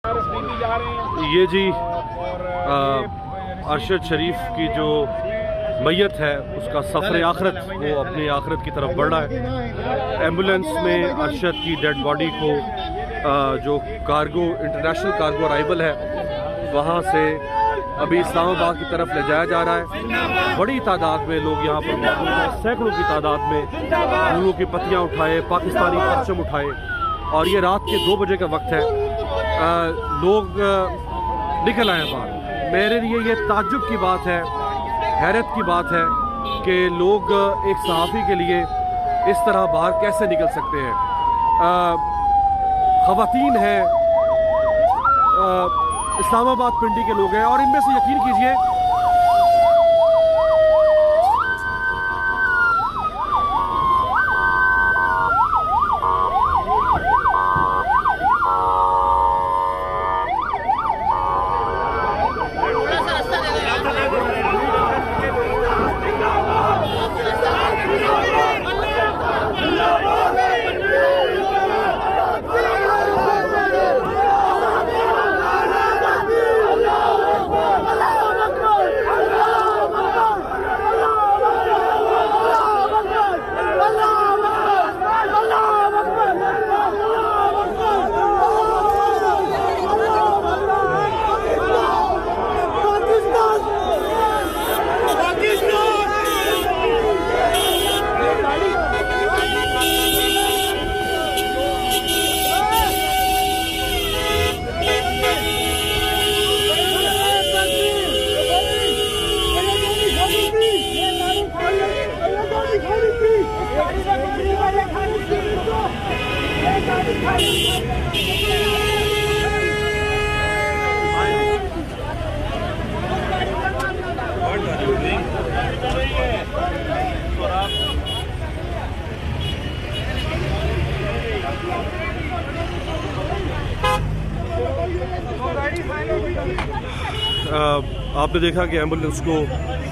ये जी अरशद शरीफ की जो मैयत है उसका सफ़र आखिरत, वो अपनी आखिरत की तरफ बढ़ रहा है। एम्बुलेंस में अरशद की डेड बॉडी को जो कार्गो इंटरनेशनल कार्गो अराइवल है वहाँ से अभी इस्लामाबाद की तरफ ले जाया जा रहा है। बड़ी तादाद में लोग यहाँ पर मौजूद हैं, सैकड़ों की तादाद में फूलों की पत्तियाँ उठाए, पाकिस्तानी परचम उठाए, और ये रात के 2 बजे का वक्त है। लोग निकल आए बाहर। मेरे लिए ये ताज्जुब की बात है, हैरत की बात है कि लोग एक सहाफ़ी के लिए इस तरह बाहर कैसे निकल सकते हैं। ख़वातीन हैं, इस्लामाबाद पिंडी के लोग हैं, और इनमें से यकीन कीजिए आपने देखा कि एम्बुलेंस को